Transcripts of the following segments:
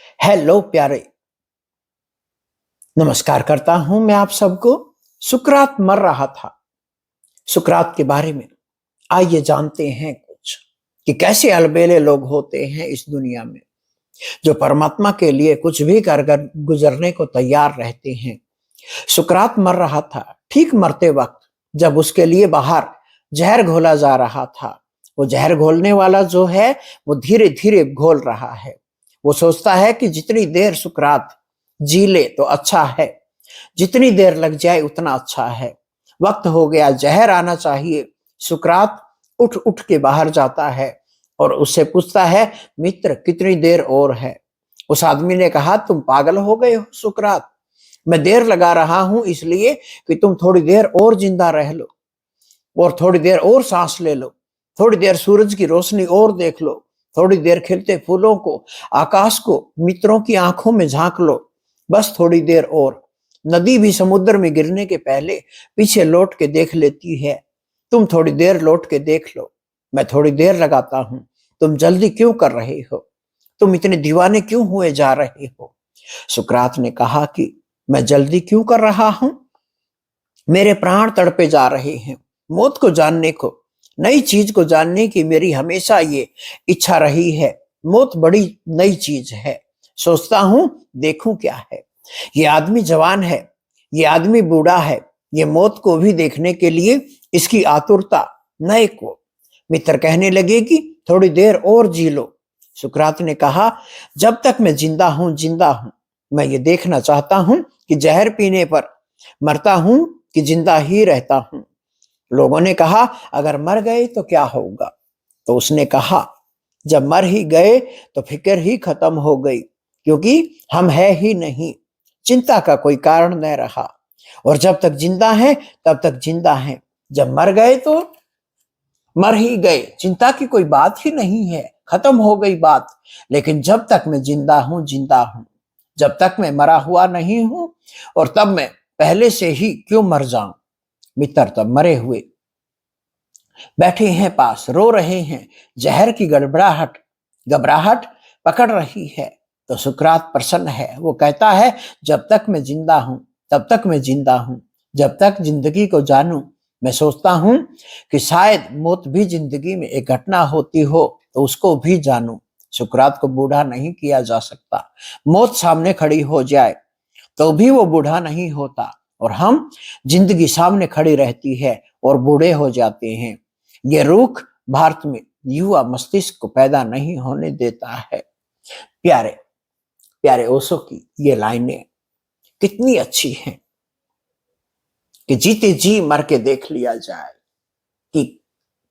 Hello प्यारे, नमस्कार करता हूं मैं आप सबको। सुकरात मर रहा था। सुकरात के बारे में आइए जानते हैं कुछ कि कैसे अलबेले लोग होते हैं इस दुनिया में, जो परमात्मा के लिए कुछ भी कर गुजरने को तैयार रहते हैं। सुकरात मर रहा था। ठीक मरते वक्त जब उसके लिए बाहर जहर घोला जा रहा था, वो जहर घोलने वाला जो है वो धीरे धीरे घोल रहा है। वो सोचता है कि जितनी देर सुकरात जी ले तो अच्छा है, जितनी देर लग जाए उतना अच्छा है। वक्त हो गया, जहर आना चाहिए। सुकरात उठ उठ के बाहर जाता है और उससे पूछता है, मित्र कितनी देर और है? उस आदमी ने कहा, तुम पागल हो गए हो सुकरात, मैं देर लगा रहा हूं इसलिए कि तुम थोड़ी देर और जिंदा रह लो और थोड़ी देर और सांस ले लो, थोड़ी देर सूरज की रोशनी और देख लो, थोड़ी देर खिलते फूलों को, आकाश को, मित्रों की आंखों में झांक लो, बस थोड़ी देर और। नदी भी समुद्र में गिरने के पहले पीछे लौट के देख लेती है। तुम थोड़ी देर लौट के देख लो, मैं थोड़ी देर लगाता हूं। तुम जल्दी क्यों कर रहे हो? तुम इतने दीवाने क्यों हुए जा रहे हो? सुकरात ने कहा कि मैं जल्दी क्यों कर रहा हूं? मेरे प्राण तड़पे जा रहे हैं। मौत को जानने को, नई चीज को जानने की मेरी हमेशा ये इच्छा रही है। मौत बड़ी नई चीज है। सोचता हूं देखूं क्या है। ये आदमी जवान है, ये आदमी बूढ़ा है, ये मौत को भी देखने के लिए इसकी आतुरता नए को। मित्र कहने लगे कि थोड़ी देर और जी लो। सुकरात ने कहा, जब तक मैं जिंदा हूं, मैं ये देखना चाहता हूं कि जहर पीने पर मरता हूं कि जिंदा ही रहता हूं। लोगों ने कहा, अगर मर गए तो क्या होगा? तो उसने कहा, जब मर ही गए तो फिक्र ही खत्म हो गई, क्योंकि हम है ही नहीं, चिंता का कोई कारण न रहा। और जब तक जिंदा हैं तब तक जिंदा हैं, जब मर गए तो मर ही गए, चिंता की कोई बात ही नहीं है, खत्म हो गई बात। लेकिन जब तक मैं जिंदा हूं, जब तक मैं मरा हुआ नहीं हूं, और तब मैं पहले से ही क्यों मर जाऊं? मित्र तब मरे हुए बैठे हैं पास, रो रहे हैं। जहर की गड़बड़ाहट घबराहट पकड़ रही है। तो सुकरात प्रसन्न है। वो कहता है, जब तक मैं जिंदा हूं तब तक मैं जिंदा हूं, जब तक जिंदगी को जानूं। मैं सोचता हूं कि शायद मौत भी जिंदगी में एक घटना होती हो तो उसको भी जानूं। सुकरात को बूढ़ा नहीं किया जा सकता। मौत सामने खड़ी हो जाए तो भी वो बूढ़ा नहीं होता, और हम जिंदगी सामने खड़ी रहती है और बूढ़े हो जाते हैं। ये रुख भारत में युवा मस्तिष्क को पैदा नहीं होने देता है। प्यारे प्यारे ओशो की ये लाइनें कितनी अच्छी हैं कि जीते जी मर के देख लिया जाए कि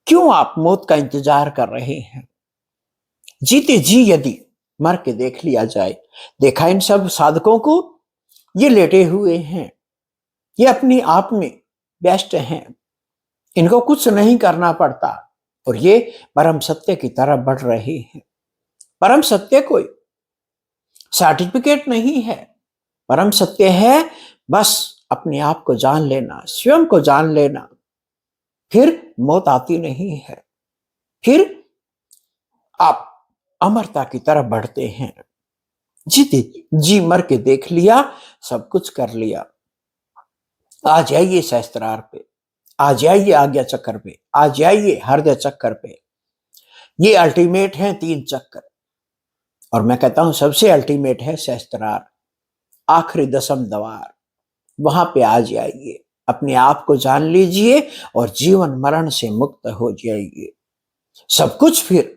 क्यों आप मौत का इंतजार कर रहे हैं। जीते जी यदि मर के देख लिया जाए। देखा इन सब साधकों को, ये लेटे हुए हैं, ये अपनी आप में व्यस्त हैं, इनको कुछ नहीं करना पड़ता और ये परम सत्य की तरफ बढ़ रहे हैं। परम सत्य कोई सर्टिफिकेट नहीं है। परम सत्य है बस अपने आप को जान लेना, स्वयं को जान लेना। फिर मौत आती नहीं है, फिर आप अमरता की तरफ बढ़ते हैं। जीते जी मर के देख लिया, सब कुछ कर लिया। आ जाइए सहस्त्रार पे, आ जाइए आज्ञा चक्र पे, आ जाइए हृदय चक्र पे। ये अल्टीमेट है 3 चक्कर, और मैं कहता हूं सबसे अल्टीमेट है सहस्त्रार, आखिरी दसम द्वार। वहां पे आ जाइए, अपने आप को जान लीजिए और जीवन मरण से मुक्त हो जाइए। सब कुछ फिर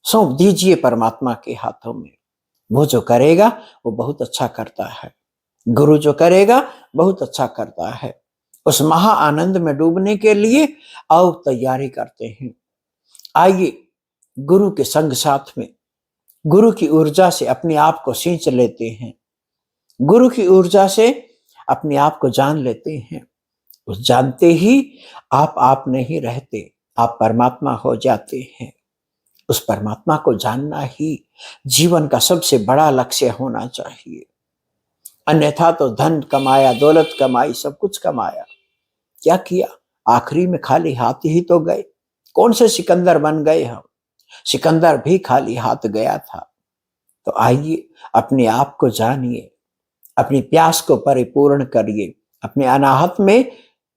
सौंप दीजिए परमात्मा के हाथों में। वो जो करेगा वो बहुत अच्छा करता है। गुरु जो करेगा बहुत अच्छा करता है। उस महा आनंद में डूबने के लिए आओ तैयारी करते हैं। आइए गुरु के संग साथ में, गुरु की ऊर्जा से अपने आप को सींच लेते हैं, गुरु की ऊर्जा से अपने आप को जान लेते हैं। उस जानते ही आप नहीं रहते, आप परमात्मा हो जाते हैं। उस परमात्मा को जानना ही जीवन का सबसे बड़ा लक्ष्य होना चाहिए। अन्यथा तो धन कमाया, दौलत कमाई, सब कुछ कमाया, क्या किया? आखिरी में खाली हाथ ही तो गए। कौन से सिकंदर बन गए हम? सिकंदर भी खाली हाथ गया था। तो आइए अपने आप को जानिए, अपनी प्यास को परिपूर्ण करिए, अपने अनाहत में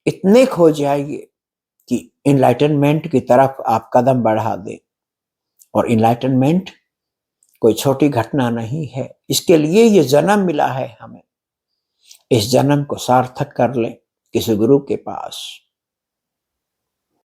इतने खो जाइए कि इनलाइटनमेंट की तरफ आप कदम बढ़ा दें। और इनलाइटनमेंट कोई छोटी घटना नहीं है, इसके लिए ये जन्म मिला है हमें। इस जन्म को सार्थक कर लें किसी गुरु के पास,